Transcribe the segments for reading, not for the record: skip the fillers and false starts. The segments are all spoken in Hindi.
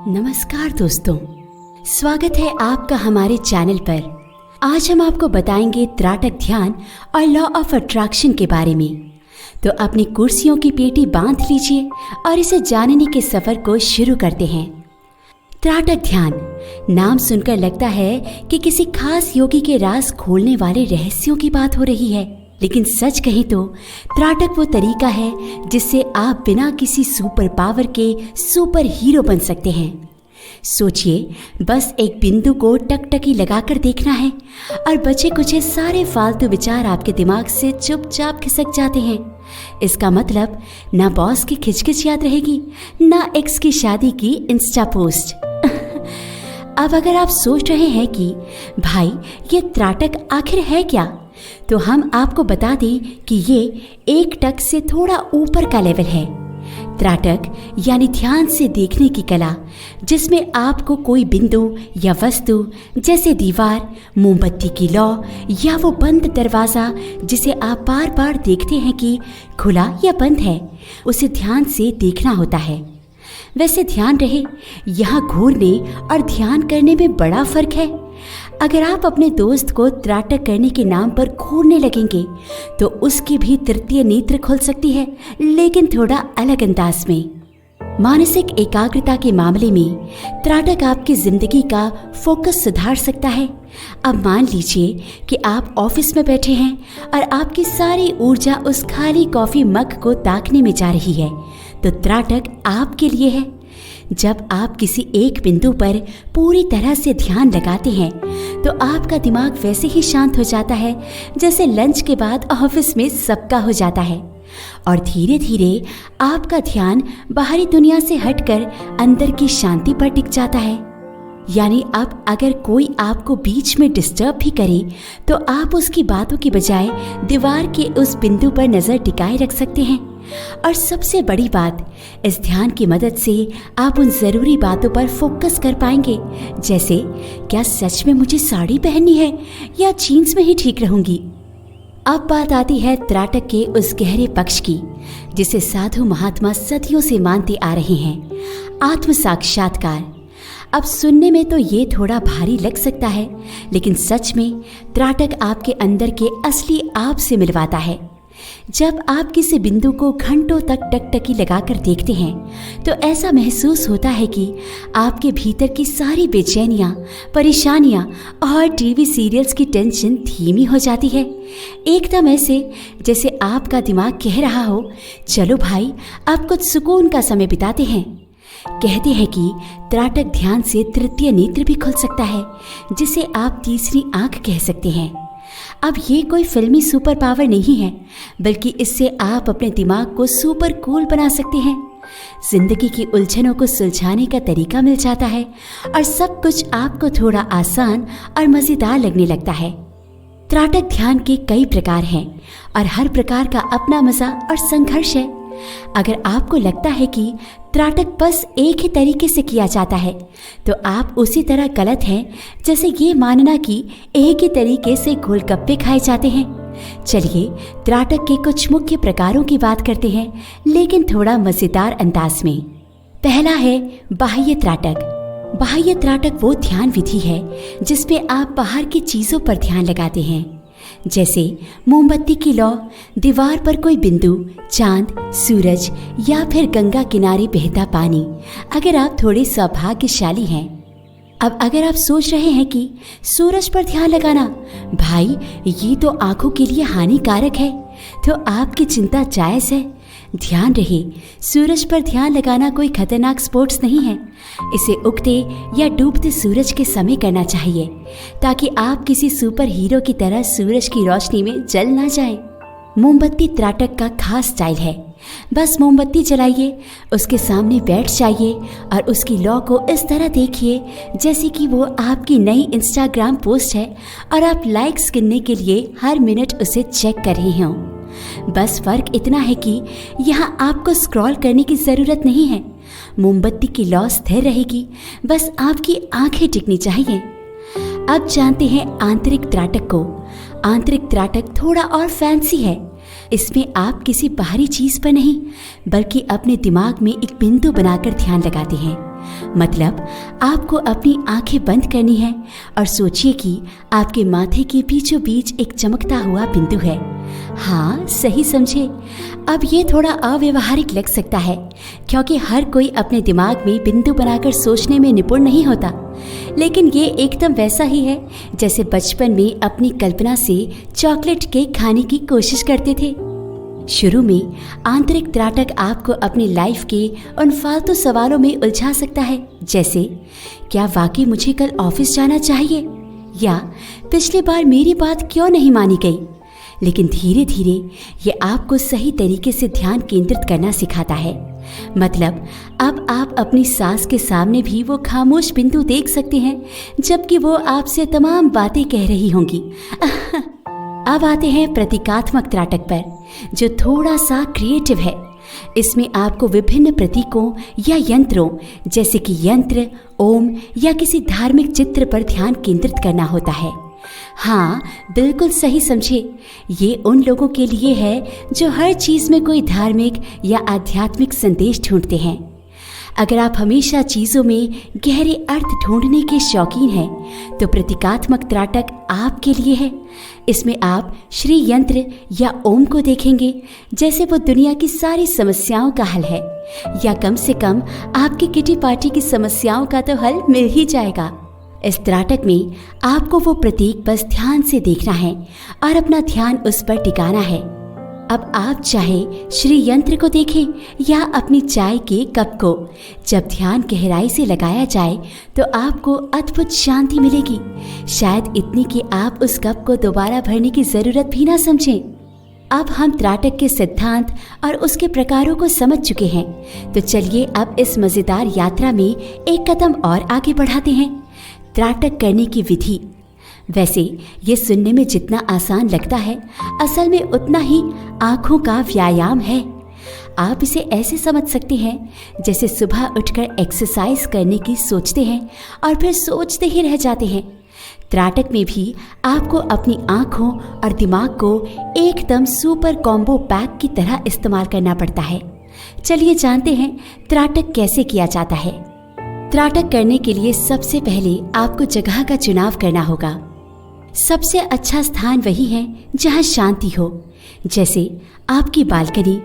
नमस्कार दोस्तों, स्वागत है आपका हमारे चैनल पर। आज हम आपको बताएंगे त्राटक ध्यान और लॉ ऑफ अट्रैक्शन के बारे में। तो अपनी कुर्सियों की पेटी बांध लीजिए और इसे जानने के सफर को शुरू करते हैं। त्राटक ध्यान नाम सुनकर लगता है कि किसी खास योगी के राज खोलने वाले रहस्यों की बात हो रही है, लेकिन सच कहें तो त्राटक वो तरीका है जिससे आप बिना किसी सुपर पावर के सुपर हीरो बन सकते हैं। सोचिए, बस एक बिंदु को टकटकी लगाकर देखना है और बचे कुचे सारे फालतू विचार आपके दिमाग से चुपचाप खिसक जाते हैं। इसका मतलब ना बॉस की खिचखिच याद रहेगी, ना एक्स की शादी की इंस्टा पोस्ट। अब अगर आप सोच रहे हैं कि भाई ये त्राटक आखिर है क्या, तो हम आपको बता दें कि ये एक टक से थोड़ा ऊपर का लेवल है। त्राटक यानी ध्यान से देखने की कला, जिसमें आपको कोई बिंदु या वस्तु जैसे दीवार, मोमबत्ती की लौ या वो बंद दरवाज़ा जिसे आप बार बार देखते हैं कि खुला या बंद है, उसे ध्यान से देखना होता है। वैसे ध्यान रहे, यहाँ घूरने और ध्यान करने में बड़ा फर्क है। अगर आप अपने दोस्त को त्राटक करने के नाम पर घूरने लगेंगे तो उसकी भी तृतीय नेत्र खुल सकती है, लेकिन थोड़ा अलग अंदाज में। मानसिक एकाग्रता के मामले में त्राटक आपकी जिंदगी का फोकस सुधार सकता है। अब मान लीजिए कि आप ऑफिस में बैठे हैं और आपकी सारी ऊर्जा उस खाली कॉफी मग को ताकने में जा रही है, तो त्राटक आपके लिए है। जब आप किसी एक बिंदु पर पूरी तरह से ध्यान लगाते हैं तो आपका दिमाग वैसे ही शांत हो जाता है जैसे लंच के बाद ऑफिस में सबका हो जाता है, और धीरे धीरे आपका ध्यान बाहरी दुनिया से हटकर अंदर की शांति पर टिक जाता है। यानी अब अगर कोई आपको बीच में डिस्टर्ब भी करे तो आप उसकी बातों की बजाय दीवार के उस बिंदु पर नजर टिकाए रख सकते हैं। और सबसे बड़ी बात, इस ध्यान की मदद से आप उन जरूरी बातों पर फोकस कर पाएंगे, जैसे क्या सच में मुझे साड़ी पहननी है या जीन्स में ही ठीक रहूंगी। अब बात आती है त्राटक के उस गहरे पक्ष की जिसे साधु महात्मा सदियों से मानते आ रहे हैं, आत्म साक्षात्कार। अब सुनने में तो ये थोड़ा भारी लग सकता है, लेकिन सच में त्राटक आपके अंदर के असली आप से मिलवाता है। जब आप किसी बिंदु को घंटों तक टकटकी लगाकर देखते हैं तो ऐसा महसूस होता है कि आपके भीतर की सारी बेचैनियां, परेशानियां और टीवी सीरियल्स की टेंशन धीमी हो जाती है। एकदम ऐसे जैसे आपका दिमाग कह रहा हो, चलो भाई अब कुछ सुकून का समय बिताते हैं। कहते हैं कि त्राटक ध्यान से तृतीय नेत्र भी खुल सकता है, जिसे आप तीसरी आंख कह सकते हैं। अब ये कोई फिल्मी सुपर पावर नहीं है, बल्कि इससे आप अपने दिमाग को सुपर कूल बना सकते हैं। जिंदगी की उलझनों को सुलझाने का तरीका मिल जाता है और सब कुछ आपको थोड़ा आसान और मजेदार लगने लगता है। त्राटक ध्यान के कई प्रकार हैं और हर प्रकार का अपना मजा और संघर्ष है। अगर आपको लगता है कि त्राटक बस एक ही तरीके से किया जाता है, तो आप उसी तरह गलत हैं जैसे ये मानना कि एक ही तरीके से गोलगप्पे खाए जाते हैं। चलिए त्राटक के कुछ मुख्य प्रकारों की बात करते हैं, लेकिन थोड़ा मजेदार अंदाज में। पहला है बाह्य त्राटक। बाह्य त्राटक वो ध्यान विधि है जिसमें आप बाहर की चीजों पर ध्यान लगाते हैं, जैसे मोमबत्ती की लौ, दीवार पर कोई बिंदु, चांद, सूरज या फिर गंगा किनारे बहता पानी, अगर आप थोड़े सौभाग्यशाली हैं। अब अगर आप सोच रहे हैं कि सूरज पर ध्यान लगाना, भाई ये तो आंखों के लिए हानिकारक है, तो आपकी चिंता जायज़ है। ध्यान रहे, सूरज पर ध्यान लगाना कोई खतरनाक स्पोर्ट्स नहीं है। इसे उगते या डूबते सूरज के समय करना चाहिए, ताकि आप किसी सुपर हीरो की तरह सूरज की रोशनी में जल ना जाएं। मोमबत्ती त्राटक का खास स्टाइल है। बस मोमबत्ती जलाइए, उसके सामने बैठ जाइए और उसकी लौ को इस तरह देखिए जैसे कि वो आपकी नई इंस्टाग्राम पोस्ट है और आप लाइक्स गिनने के लिए हर मिनट उसे चेक कर रहे हों। बस फर्क इतना है कि यहाँ आपको स्क्रॉल करने की ज़रूरत नहीं है। मोमबत्ती की लौ स्थिर रहेगी, बस आपकी आंखें टिकनी चाहिए। अब जानते हैं आंतरिक त्राटक को। आंतरिक त्राटक थोड़ा और फैंसी है। इसमें आप किसी बाहरी चीज पर नहीं बल्कि अपने दिमाग में एक बिंदु बनाकर ध्यान लगाते हैं। मतलब आपको अपनी आंखें बंद करनी है और सोचिए कि आपके माथे के बीचों बीच एक चमकता हुआ बिंदु है। हाँ, सही समझे। अब ये थोड़ा अव्यवहारिक लग सकता है क्योंकि हर कोई अपने दिमाग में बिंदु बनाकर सोचने में निपुण नहीं होता, लेकिन ये एकदम वैसा ही है जैसे बचपन में अपनी कल्पना से चॉकलेट केक खाने की कोशिश करते थे। शुरू में आंतरिक त्राटक आपको अपनी लाइफ के उन फालतू सवालों में उलझा सकता है, जैसे क्या वाकई मुझे कल ऑफिस जाना चाहिए, या पिछली बार मेरी बात क्यों नहीं मानी गई। लेकिन धीरे धीरे ये आपको सही तरीके से ध्यान केंद्रित करना सिखाता है। मतलब अब आप अपनी सास के सामने भी वो खामोश बिंदु देख सकते हैं जबकि वो आपसे तमाम बातें कह रही होंगी। अब आते हैं प्रतीकात्मक त्राटक पर, जो थोड़ा सा क्रिएटिव है। इसमें आपको विभिन्न प्रतीकों या यंत्रों जैसे कि यंत्र, ओम या किसी धार्मिक चित्र पर ध्यान केंद्रित करना होता है। हाँ, बिल्कुल सही समझे। ये उन लोगों के लिए है जो हर चीज में कोई धार्मिक या आध्यात्मिक संदेश ढूंढते हैं। अगर आप हमेशा चीजों में गहरे अर्थ ढूंढने के शौकीन हैं, तो प्रतीकात्मक त्राटक आपके लिए है। इसमें आप श्री यंत्र या ओम को देखेंगे जैसे वो दुनिया की सारी समस्याओं का हल है, या कम से कम आपकी किटी पार्टी की समस्याओं का तो हल मिल ही जाएगा। इस त्राटक में आपको वो प्रतीक बस ध्यान से देखना है और अपना ध्यान उस पर टिकाना है। अब आप चाहे श्री यंत्र को देखें या अपनी चाय के कप को, जब ध्यान गहराई से लगाया जाए तो आपको अद्भुत शांति मिलेगी, शायद इतनी कि आप उस कप को दोबारा भरने की जरूरत भी ना समझें। अब हम त्राटक के सिद्धांत और उसके प्रकारों को समझ चुके हैं, तो चलिए अब इस मजेदार यात्रा में एक कदम और आगे बढ़ाते हैं। त्राटक करने की विधि। वैसे ये सुनने में जितना आसान लगता है, असल में उतना ही आंखों का व्यायाम है। आप इसे ऐसे समझ सकते हैं जैसे सुबह उठकर एक्सरसाइज करने की सोचते हैं और फिर सोचते ही रह जाते हैं। त्राटक में भी आपको अपनी आंखों और दिमाग को एकदम सुपर कॉम्बो पैक की तरह इस्तेमाल करना पड़ता है। चलिए जानते हैं त्राटक कैसे किया जाता है। त्राटक करने के लिए सबसे पहले आपको जगह का चुनाव करना होगा। सबसे अच्छा स्थान वही है जहाँ शांति हो, जैसे आपकी बालकनी,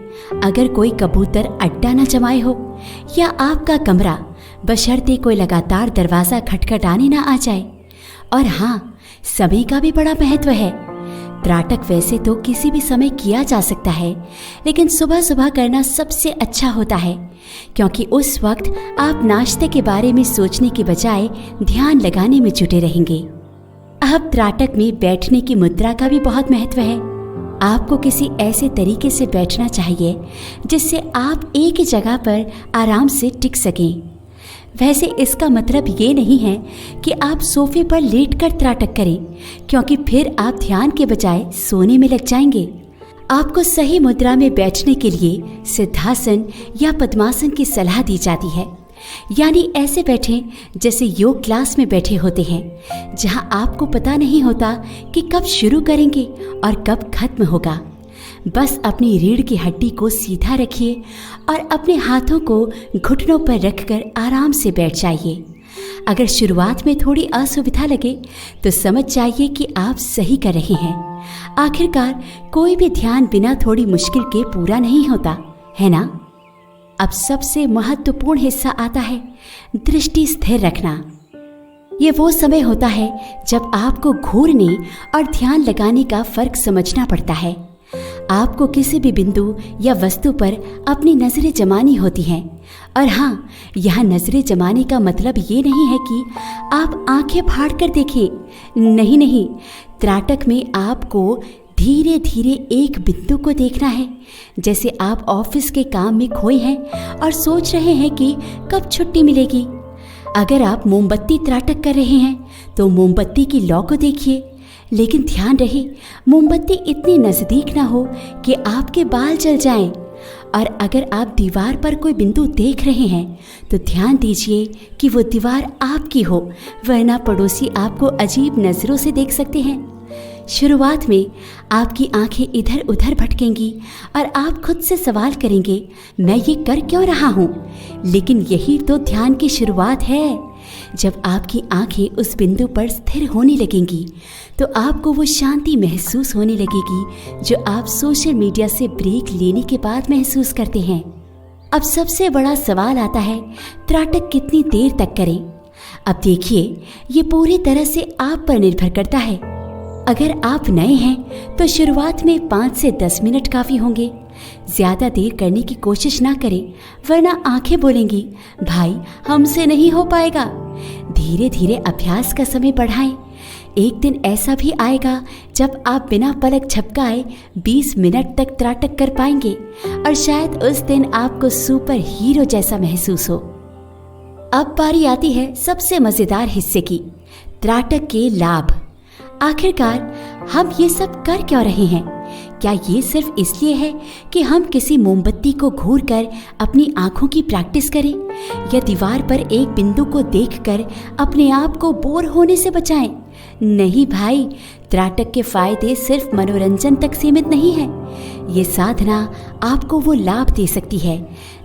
अगर कोई कबूतर अड्डा न जमाए हो, या आपका कमरा, बशर्ते कोई लगातार दरवाज़ा खटखटाने ना आ जाए। और हाँ, समय का भी बड़ा महत्व है। त्राटक वैसे तो किसी भी समय किया जा सकता है, लेकिन सुबह सुबह करना सबसे अच्छा होता है, क्योंकि उस वक्त आप नाश्ते के बारे में सोचने के बजाय ध्यान लगाने में जुटे रहेंगे। अब त्राटक में बैठने की मुद्रा का भी बहुत महत्व है। आपको किसी ऐसे तरीके से बैठना चाहिए जिससे आप एक ही जगह पर आराम से टिक सकें। वैसे इसका मतलब ये नहीं है कि आप सोफे पर लेटकर त्राटक करें, क्योंकि फिर आप ध्यान के बजाय सोने में लग जाएंगे। आपको सही मुद्रा में बैठने के लिए सिद्धासन या पद्मासन की सलाह दी जाती है, यानी ऐसे बैठें जैसे योग क्लास में बैठे होते हैं, जहां आपको पता नहीं होता कि कब शुरू करेंगे और कब खत्म होगा। बस अपनी रीढ़ की हड्डी को सीधा रखिए और अपने हाथों को घुटनों पर रखकर आराम से बैठ जाइए। अगर शुरुआत में थोड़ी असुविधा लगे तो समझ जाइए कि आप सही कर रहे हैं। आखिरकार कोई भी ध्यान बिना थोड़ी मुश्किल के पूरा नहीं होता, है ना? अब सबसे महत्वपूर्ण हिस्सा आता है दृष्टि स्थिर रखना। ये वो समय होता है जब आपको घूरने और ध्यान लगाने का फर्क समझना पड़ता है। आपको किसी भी बिंदु या वस्तु पर अपनी नजरें जमानी होती हैं। और हाँ, यहाँ नजरें जमाने का मतलब ये नहीं है कि आप आंखें फाड़ कर देखें। नहीं नहीं, त्राटक में आपको धीरे धीरे एक बिंदु को देखना है, जैसे आप ऑफिस के काम में खोए हैं और सोच रहे हैं कि कब छुट्टी मिलेगी। अगर आप मोमबत्ती त्राटक कर रहे हैं तो मोमबत्ती की लौ को देखिए, लेकिन ध्यान रहे मोमबत्ती इतनी नज़दीक ना हो कि आपके बाल जल जाएं। और अगर आप दीवार पर कोई बिंदु देख रहे हैं तो ध्यान दीजिए कि वो दीवार आपकी हो, वरना पड़ोसी आपको अजीब नज़रों से देख सकते हैं। शुरुआत में आपकी आंखें इधर उधर भटकेंगी और आप खुद से सवाल करेंगे, मैं ये कर क्यों रहा हूँ? लेकिन यही तो ध्यान की शुरुआत है। जब आपकी आंखें उस बिंदु पर स्थिर होने लगेंगी तो आपको वो शांति महसूस होने लगेगी जो आप सोशल मीडिया से ब्रेक लेने के बाद महसूस करते हैं। अब सबसे बड़ा सवाल आता है, त्राटक कितनी देर तक करें? अब देखिए, ये पूरी तरह से आप पर निर्भर करता है। अगर आप नए हैं तो शुरुआत में 5 से 10 मिनट काफ़ी होंगे। ज़्यादा देर करने की कोशिश ना करें, वरना आंखें बोलेंगी, भाई हमसे नहीं हो पाएगा। धीरे धीरे अभ्यास का समय बढ़ाएं। एक दिन ऐसा भी आएगा जब आप बिना पलक झपकाए 20 मिनट तक त्राटक कर पाएंगे और शायद उस दिन आपको सुपर हीरो जैसा महसूस हो। अब बारी आती है सबसे मजेदार हिस्से की, त्राटक के लाभ। आखिरकार हम ये सब कर क्यों रहे हैं? क्या ये सिर्फ इसलिए है कि हम किसी मोमबत्ती को घूरकर अपनी आंखों की प्रैक्टिस करें, या दीवार पर एक बिंदु को देखकर अपने आप को बोर होने से बचाएं? नहीं भाई, त्राटक के फायदे सिर्फ मनोरंजन तक सीमित नहीं है। ये साधना आपको वो लाभ दे सकती है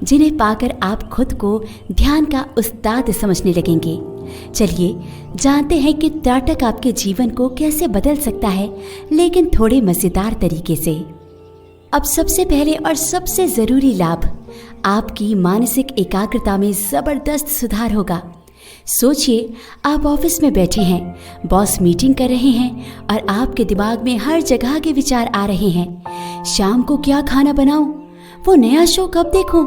जिन्हें पाकर आप खुद को ध्यान का उस्ताद समझने लगेंगे। चलिए जानते हैं कि त्राटक आपके जीवन को कैसे बदल सकता है, लेकिन थोड़े मजेदार तरीके से। अब सबसे पहले और सबसे जरूरी लाभ, आपकी मानसिक एकाग्रता में जबरदस्त सुधार होगा। सोचिए, आप ऑफिस में बैठे हैं, बॉस मीटिंग कर रहे हैं और आपके दिमाग में हर जगह के विचार आ रहे हैं। शाम को क्या खाना बनाऊं? वो नया शो कब देखूं?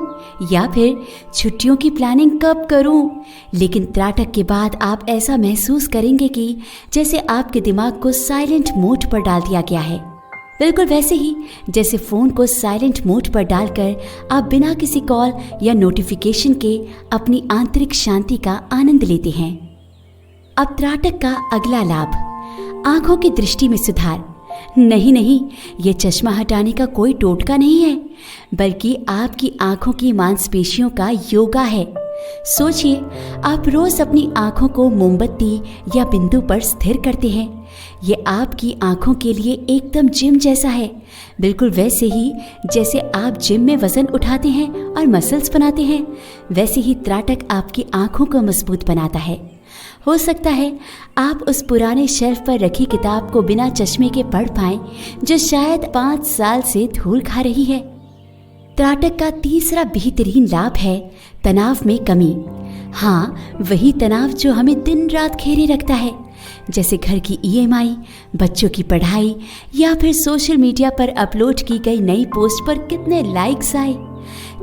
या फिर छुट्टियों की प्लानिंग कब करूं? लेकिन त्राटक के बाद आप ऐसा महसूस करेंगे कि जैसे आपके दिमाग को साइलेंट मोड पर डाल दिया गया है। बिल्कुल वैसे ही जैसे फ़ोन को साइलेंट मोड पर डालकर आप बिना किसी कॉल या नोटिफिकेशन के अपनी आंतरिक शांति का आनंद लेते हैं। अब त्राटक का अगला लाभ, आंखों की दृष्टि में सुधार। नहीं, ये चश्मा हटाने का कोई टोटका नहीं है, बल्कि आपकी आंखों की मांसपेशियों का योगा है। सोचिए, आप रोज अपनी आंखों को मोमबत्ती या बिंदु पर स्थिर करते हैं। ये आपकी आंखों के लिए एकदम जिम जैसा है, बिल्कुल वैसे ही जैसे आप जिम में वजन उठाते हैं और मसल्स बनाते हैं, वैसे ही त्राटक आपकी आंखों को मजबूत बनाता है। हो सकता है आप उस पुराने शेल्फ पर रखी किताब को बिना चश्मे के पढ़ पाएं, जो शायद 5 साल से धूल खा रही है। त्राटक का तीसरा बेहतरीन लाभ है तनाव में कमी। हाँ, वही तनाव जो हमें दिन रात घेरे रखता है, जैसे घर की EMI, बच्चों की पढ़ाई या फिर सोशल मीडिया पर अपलोड की गई नई पोस्ट पर कितने लाइक्स आए।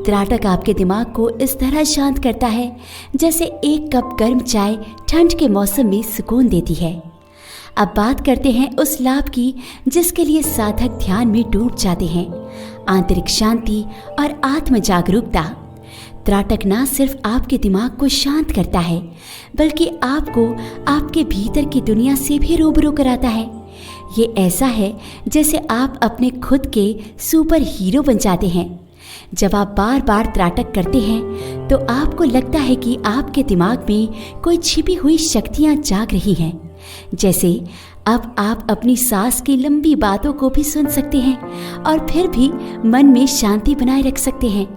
त्राटक आपके दिमाग को इस तरह शांत करता है जैसे एक कप गर्म चाय ठंड के मौसम में सुकून देती है। अब बात करते हैं उस लाभ की जिसके लिए साधक ध्यान में डूब जाते हैं, आंतरिक शांति और आत्म जागरूकता। त्राटक ना सिर्फ आपके दिमाग को शांत करता है, बल्कि आपको आपके भीतर की दुनिया से भी रूबरू कराता है। ये ऐसा है जैसे आप अपने खुद के सुपर हीरो बन जाते हैं। जब आप बार बार त्राटक करते हैं तो आपको लगता है कि आपके दिमाग में कोई छिपी हुई शक्तियाँ जाग रही हैं। जैसे अब आप अपनी सांस की लंबी बातों को भी सुन सकते हैं और फिर भी मन में शांति बनाए रख सकते हैं।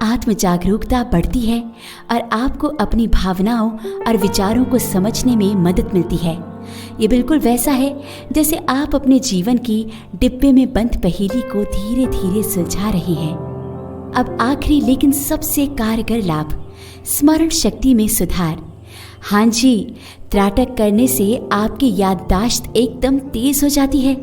आत्म जागरूकता बढ़ती है और आपको अपनी भावनाओं और विचारों को समझने में मदद मिलती है। ये बिल्कुल वैसा है जैसे आप अपने जीवन की डिब्बे में बंद पहेली को धीरे धीरे सुलझा रहे हैं। अब आखिरी लेकिन सबसे कारगर लाभ, स्मरण शक्ति में सुधार। हाँ जी, त्राटक करने से आपकी याददाश्त एकदम तेज हो जाती है।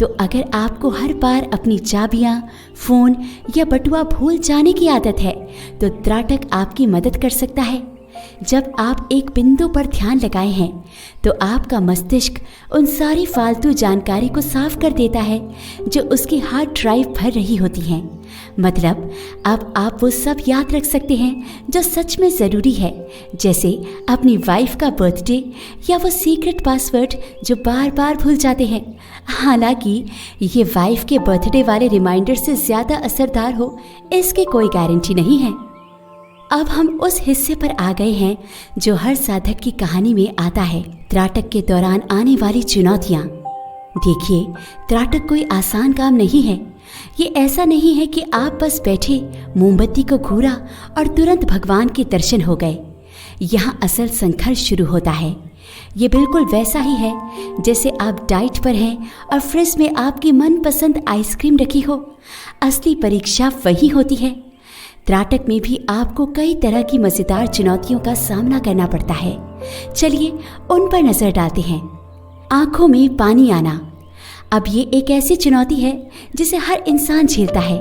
तो अगर आपको हर बार अपनी चाबियां, फोन या बटुआ भूल जाने की आदत है, तो त्राटक आपकी मदद कर सकता है। जब आप एक बिंदु पर ध्यान लगाए हैं तो आपका मस्तिष्क उन सारी फालतू जानकारी को साफ कर देता है जो उसकी हार्ड ड्राइव भर रही होती हैं। मतलब अब आप वो सब याद रख सकते हैं जो सच में ज़रूरी है, जैसे अपनी वाइफ का बर्थडे या वो सीक्रेट पासवर्ड जो बार बार भूल जाते हैं। हालांकि ये वाइफ के बर्थडे वाले रिमाइंडर से ज़्यादा असरदार हो, इसकी कोई गारंटी नहीं है। अब हम उस हिस्से पर आ गए हैं जो हर साधक की कहानी में आता है, त्राटक के दौरान आने वाली चुनौतियाँ। देखिए, त्राटक कोई आसान काम नहीं है। ये ऐसा नहीं है कि आप बस बैठे, मोमबत्ती को घूरा और तुरंत भगवान के दर्शन हो गए। यहाँ असल संघर्ष शुरू होता है। ये बिल्कुल वैसा ही है जैसे आप डाइट पर हैं और फ्रिज में आपकी मनपसंद आइसक्रीम रखी हो। असली परीक्षा वही होती है। त्राटक में भी आपको कई तरह की मज़ेदार चुनौतियों का सामना करना पड़ता है। चलिए उन पर नजर डालते हैं। आंखों में पानी आना। अब ये एक ऐसी चुनौती है जिसे हर इंसान झेलता है।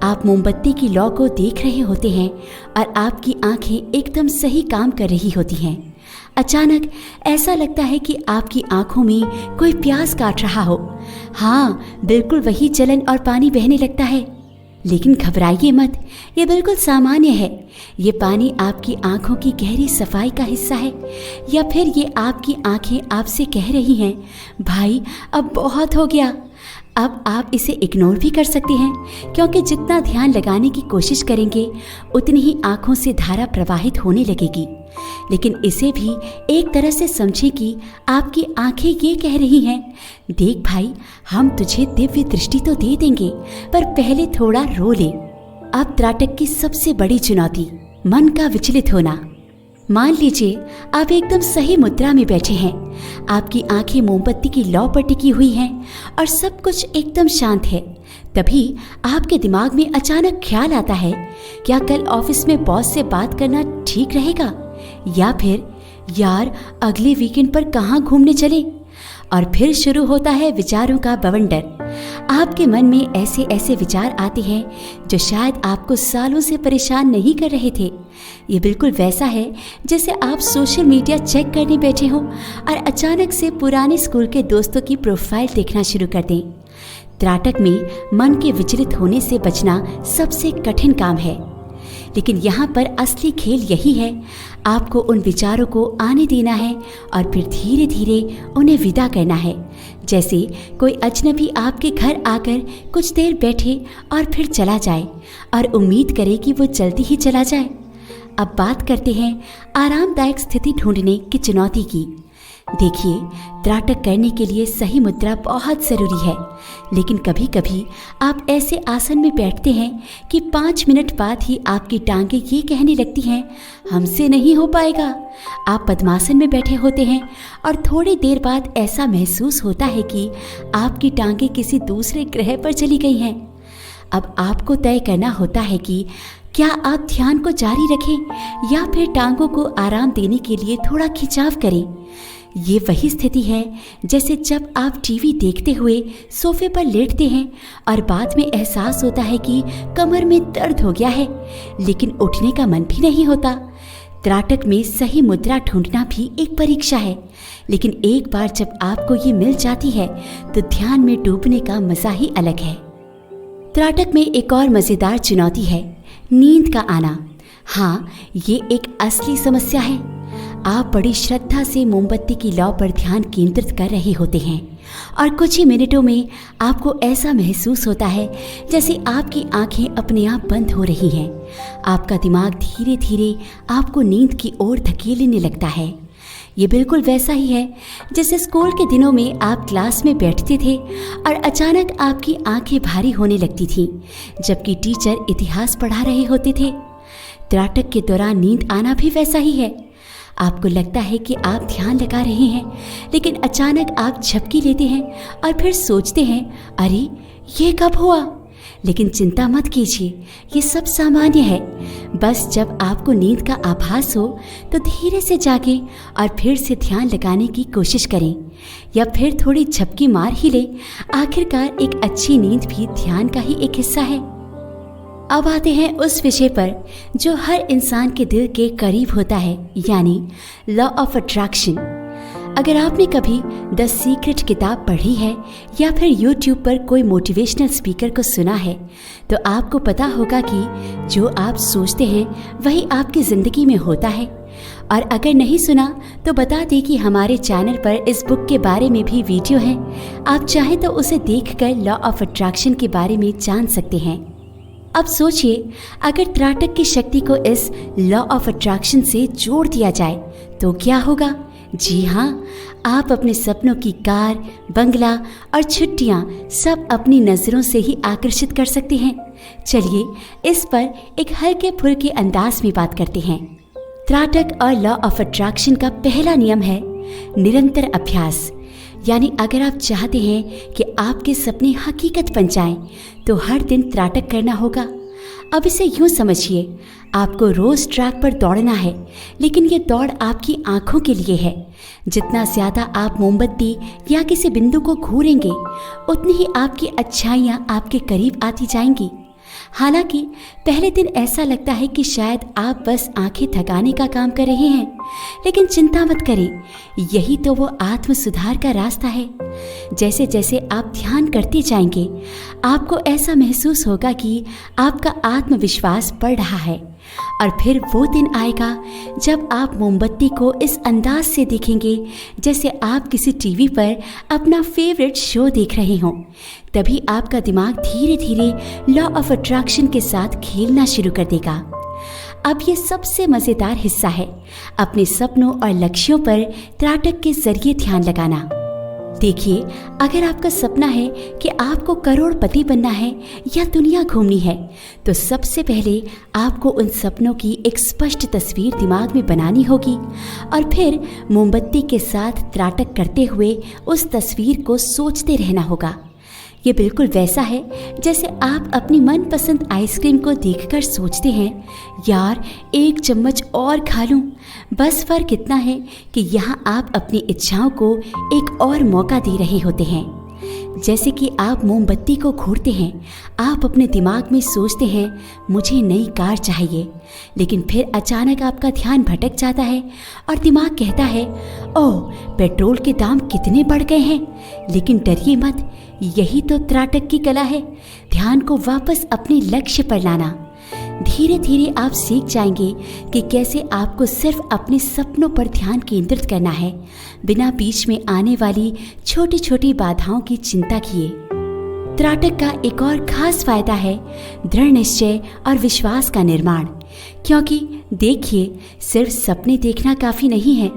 आप मोमबत्ती की लौ को देख रहे होते हैं और आपकी आंखें एकदम सही काम कर रही होती हैं। अचानक ऐसा लगता है कि आपकी आंखों में कोई प्यास काट रहा हो। हाँ, बिल्कुल वही जलन और पानी बहने लगता है। लेकिन घबराइए मत, ये बिल्कुल सामान्य है। ये पानी आपकी आंखों की गहरी सफाई का हिस्सा है, या फिर ये आपकी आंखें आपसे कह रही हैं, भाई अब बहुत हो गया। अब आप इसे इग्नोर भी कर सकते हैं, क्योंकि जितना ध्यान लगाने की कोशिश करेंगे उतनी ही आंखों से धारा प्रवाहित होने लगेगी। लेकिन इसे भी एक तरह से समझें कि आपकी आंखें ये कह रही हैं, देख भाई, हम तुझे दिव्य दृष्टि तो दे देंगे, पर पहले थोड़ा रो ले। अब त्राटक की सबसे बड़ी चुनौती, मन का विचलित होना। मान लीजिए आप एकदम सही मुद्रा में बैठे हैं, आपकी आंखें मोमबत्ती की लौ पर टिकी हुई हैं और सब कुछ एकदम शांत है। तभी आपके दिमाग में अचानक ख्याल आता है, क्या कल ऑफिस में बॉस से बात करना ठीक रहेगा, या फिर यार अगले वीकेंड पर कहाँ घूमने चले। और फिर शुरू होता है विचारों का बवंडर। आपके मन में ऐसे ऐसे विचार आते हैं जो शायद आपको सालों से परेशान नहीं कर रहे थे। ये बिल्कुल वैसा है जैसे आप सोशल मीडिया चेक करने बैठे हो और अचानक से पुराने स्कूल के दोस्तों की प्रोफाइल देखना शुरू कर दें। त्राटक में मन के विचलित होने से बचना सबसे कठिन काम है, लेकिन यहाँ पर असली खेल यही है, आपको उन विचारों को आने देना है और फिर धीरे धीरे उन्हें विदा करना है। जैसे कोई अजनबी आपके घर आकर कुछ देर बैठे और फिर चला जाए और उम्मीद करे कि वो जल्दी ही चला जाए। अब बात करते हैं आरामदायक स्थिति ढूंढने की चुनौती की। देखिए, त्राटक करने के लिए सही मुद्रा बहुत ज़रूरी है, लेकिन कभी कभी आप ऐसे आसन में बैठते हैं कि 5 मिनट बाद ही आपकी टांगें ये कहने लगती हैं, हमसे नहीं हो पाएगा। आप पद्मासन में बैठे होते हैं और थोड़ी देर बाद ऐसा महसूस होता है कि आपकी टांगें किसी दूसरे ग्रह पर चली गई हैं। अब आपको तय करना होता है कि क्या आप ध्यान को जारी रखें या फिर टांगों को आराम देने के लिए थोड़ा खिंचाव करें। ये वही स्थिति है जैसे जब आप टीवी देखते हुए सोफे पर लेटते हैं और बाद में एहसास होता है कि कमर में दर्द हो गया है, लेकिन उठने का मन भी नहीं होता। त्राटक में सही मुद्रा ढूंढना भी एक परीक्षा है, लेकिन एक बार जब आपको ये मिल जाती है तो ध्यान में डूबने का मजा ही अलग है। त्राटक में एक और मज़ेदार चुनौती है, नींद का आना। हाँ, ये एक असली समस्या है। आप बड़ी श्रद्धा से मोमबत्ती की लौ पर ध्यान केंद्रित कर रहे होते हैं और कुछ ही मिनटों में आपको ऐसा महसूस होता है जैसे आपकी आंखें अपने आप बंद हो रही हैं। आपका दिमाग धीरे धीरे आपको नींद की ओर धकेलने लगता है। ये बिल्कुल वैसा ही है जैसे स्कूल के दिनों में आप क्लास में बैठते थे और अचानक आपकी आंखें भारी होने लगती थीं, जबकि टीचर इतिहास पढ़ा रहे होते थे। त्राटक के दौरान नींद आना भी वैसा ही है। आपको लगता है कि आप ध्यान लगा रहे हैं, लेकिन अचानक आप झपकी लेते हैं और फिर सोचते हैं, अरे ये कब हुआ। लेकिन चिंता मत कीजिए, ये सब सामान्य है। बस जब आपको नींद का आभास हो तो धीरे से जागें और फिर से ध्यान लगाने की कोशिश करें, या फिर थोड़ी झपकी मार ही लें। आखिरकार एक अच्छी नींद भी ध्यान का ही एक हिस्सा है। अब आते हैं उस विषय पर जो हर इंसान के दिल के करीब होता है, यानी लॉ ऑफ अट्रैक्शन। अगर आपने कभी द सीक्रेट किताब पढ़ी है या फिर YouTube पर कोई मोटिवेशनल स्पीकर को सुना है, तो आपको पता होगा कि जो आप सोचते हैं वही आपकी ज़िंदगी में होता है। और अगर नहीं सुना तो बता दें कि हमारे चैनल पर इस बुक के बारे में भी वीडियो है। आप चाहें तो उसे देखकर लॉ ऑफ अट्रैक्शन के बारे में जान सकते हैं। अब सोचिए, अगर त्राटक की शक्ति को इस लॉ ऑफ अट्रैक्शन से जोड़ दिया जाए तो क्या होगा। जी हाँ, आप अपने सपनों की कार, बंगला और छुट्टियाँ सब अपनी नज़रों से ही आकर्षित कर सकते हैं। चलिए इस पर एक हल्के फुल्के अंदाज में बात करते हैं। त्राटक और लॉ ऑफ अट्रैक्शन का पहला नियम है निरंतर अभ्यास। यानी अगर आप चाहते हैं कि आपके सपने हकीकत बन जाएं, तो हर दिन त्राटक करना होगा। अब इसे यूं समझिए, आपको रोज ट्रैक पर दौड़ना है, लेकिन ये दौड़ आपकी आंखों के लिए है। जितना ज़्यादा आप मोमबत्ती या किसी बिंदु को घूरेंगे, उतनी ही आपकी अच्छाइयाँ आपके करीब आती जाएंगी। हालांकि पहले दिन ऐसा लगता है कि शायद आप बस आंखें थकाने का काम कर रहे हैं, लेकिन चिंता मत करें, यही तो वो आत्म सुधार का रास्ता है। जैसे जैसे आप ध्यान करते जाएंगे, आपको ऐसा महसूस होगा कि आपका आत्मविश्वास बढ़ रहा है। और फिर वो दिन आएगा जब आप मोमबत्ती को इस अंदाज से देखेंगे जैसे आप किसी टीवी पर अपना फेवरेट शो देख रहे हों। तभी आपका दिमाग धीरे धीरे लॉ ऑफ अट्रैक्शन के साथ खेलना शुरू कर देगा। अब ये सबसे मज़ेदार हिस्सा है, अपने सपनों और लक्ष्यों पर त्राटक के जरिए ध्यान लगाना। देखिए, अगर आपका सपना है कि आपको करोड़पति बनना है या दुनिया घूमनी है, तो सबसे पहले आपको उन सपनों की एक स्पष्ट तस्वीर दिमाग में बनानी होगी और फिर मोमबत्ती के साथ त्राटक करते हुए उस तस्वीर को सोचते रहना होगा। ये बिल्कुल वैसा है जैसे आप अपनी मनपसंद आइसक्रीम को देखकर सोचते हैं, यार एक चम्मच और खा लूं। बस फर्क इतना है कि यहाँ आप अपनी इच्छाओं को एक और मौका दे रहे होते हैं। जैसे कि आप मोमबत्ती को घूरते हैं, आप अपने दिमाग में सोचते हैं मुझे नई कार चाहिए, लेकिन फिर अचानक आपका ध्यान भटक जाता है और दिमाग कहता है, ओह पेट्रोल के दाम कितने बढ़ गए हैं। लेकिन डरिए मत, यही तो त्राटक की कला है, ध्यान को वापस अपने लक्ष्य पर लाना। धीरे धीरे आप सीख जाएंगे कि कैसे आपको सिर्फ अपने सपनों पर ध्यान केंद्रित करना है, बिना बीच में आने वाली छोटी छोटी बाधाओं की चिंता किए। त्राटक का एक और खास फायदा है दृढ़ निश्चय और विश्वास का निर्माण। क्योंकि देखिए, सिर्फ सपने देखना काफ़ी नहीं है,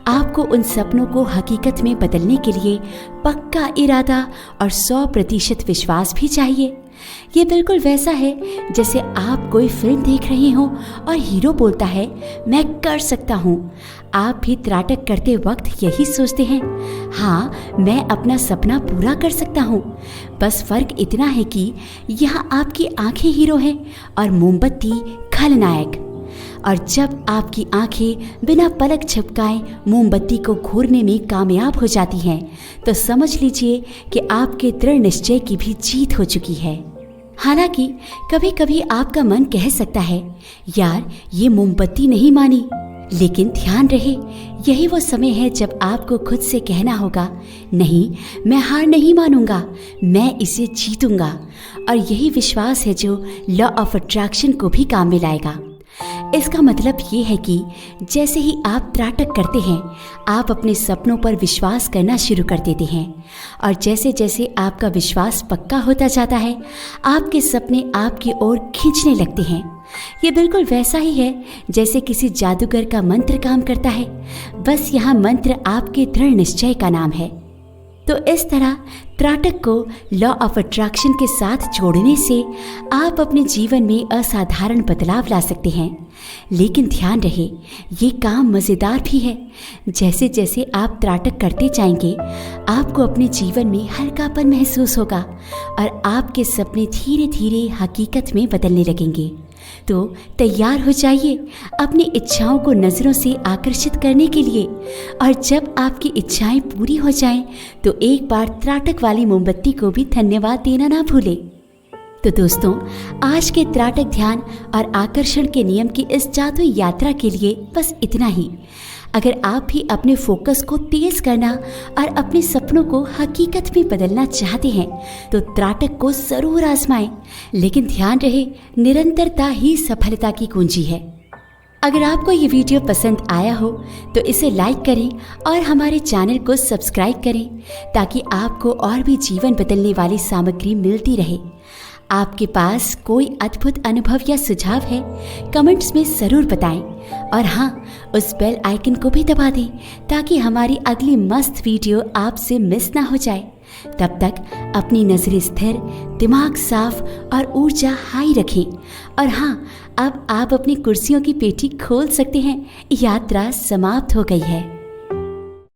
आपको उन सपनों को हकीकत में बदलने के लिए पक्का इरादा और 100% विश्वास भी चाहिए। ये बिल्कुल वैसा है जैसे आप कोई फिल्म देख रहे हो और हीरो बोलता है मैं कर सकता हूँ। आप भी त्राटक करते वक्त यही सोचते हैं, हाँ मैं अपना सपना पूरा कर सकता हूँ। बस फर्क इतना है कि यहाँ आपकी आंखें हीरो हैं और मोमबत्ती खलनायक। और जब आपकी आंखें बिना पलक झपकाए मोमबत्ती को घूरने में कामयाब हो जाती हैं, तो समझ लीजिए कि आपके दृढ़ निश्चय की भी जीत हो चुकी है। हालांकि कभी कभी आपका मन कह सकता है, यार ये मोमबत्ती नहीं मानी। लेकिन ध्यान रहे, यही वो समय है जब आपको खुद से कहना होगा, नहीं मैं हार नहीं मानूंगा, मैं इसे जीतूंगा। और यही विश्वास है जो लॉ ऑफ अट्रैक्शन को भी काम में लाएगा। इसका मतलब ये है कि जैसे ही आप त्राटक करते हैं, आप अपने सपनों पर विश्वास करना शुरू कर देते हैं। और जैसे जैसे आपका विश्वास पक्का होता जाता है, आपके सपने आपकी ओर खींचने लगते हैं। ये बिल्कुल वैसा ही है जैसे किसी जादूगर का मंत्र काम करता है, बस यहाँ मंत्र आपके दृढ़ निश्चय का नाम है। तो इस तरह त्राटक को लॉ ऑफ अट्रैक्शन के साथ जोड़ने से आप अपने जीवन में असाधारण बदलाव ला सकते हैं। लेकिन ध्यान रहे, ये काम मज़ेदार भी है। जैसे जैसे आप त्राटक करते जाएंगे, आपको अपने जीवन में हल्कापन महसूस होगा और आपके सपने धीरे धीरे हकीकत में बदलने लगेंगे। तो तैयार हो जाइए अपनी इच्छाओं को नज़रों से आकर्षित करने के लिए। और जब आपकी इच्छाएं पूरी हो जाएं, तो एक बार त्राटक वाली मोमबत्ती को भी धन्यवाद देना ना भूलें। तो दोस्तों, आज के त्राटक ध्यान और आकर्षण के नियम की इस जादुई यात्रा के लिए बस इतना ही। अगर आप भी अपने फोकस को तेज करना और अपने सपनों को हकीकत में बदलना चाहते हैं, तो त्राटक को ज़रूर आजमाएं। लेकिन ध्यान रहे, निरंतरता ही सफलता की कुंजी है। अगर आपको ये वीडियो पसंद आया हो तो इसे लाइक करें और हमारे चैनल को सब्सक्राइब करें, ताकि आपको और भी जीवन बदलने वाली सामग्री मिलती रहे। आपके पास कोई अद्भुत अनुभव या सुझाव है, कमेंट्स में ज़रूर बताएं। और हाँ, उस बेल आइकन को भी दबा दें ताकि हमारी अगली मस्त वीडियो आपसे मिस ना हो जाए। तब तक अपनी नज़रें स्थिर, दिमाग साफ और ऊर्जा हाई रखें। और हाँ, अब आप अपनी कुर्सियों की पेटी खोल सकते हैं। यात्रा समाप्त हो गई है।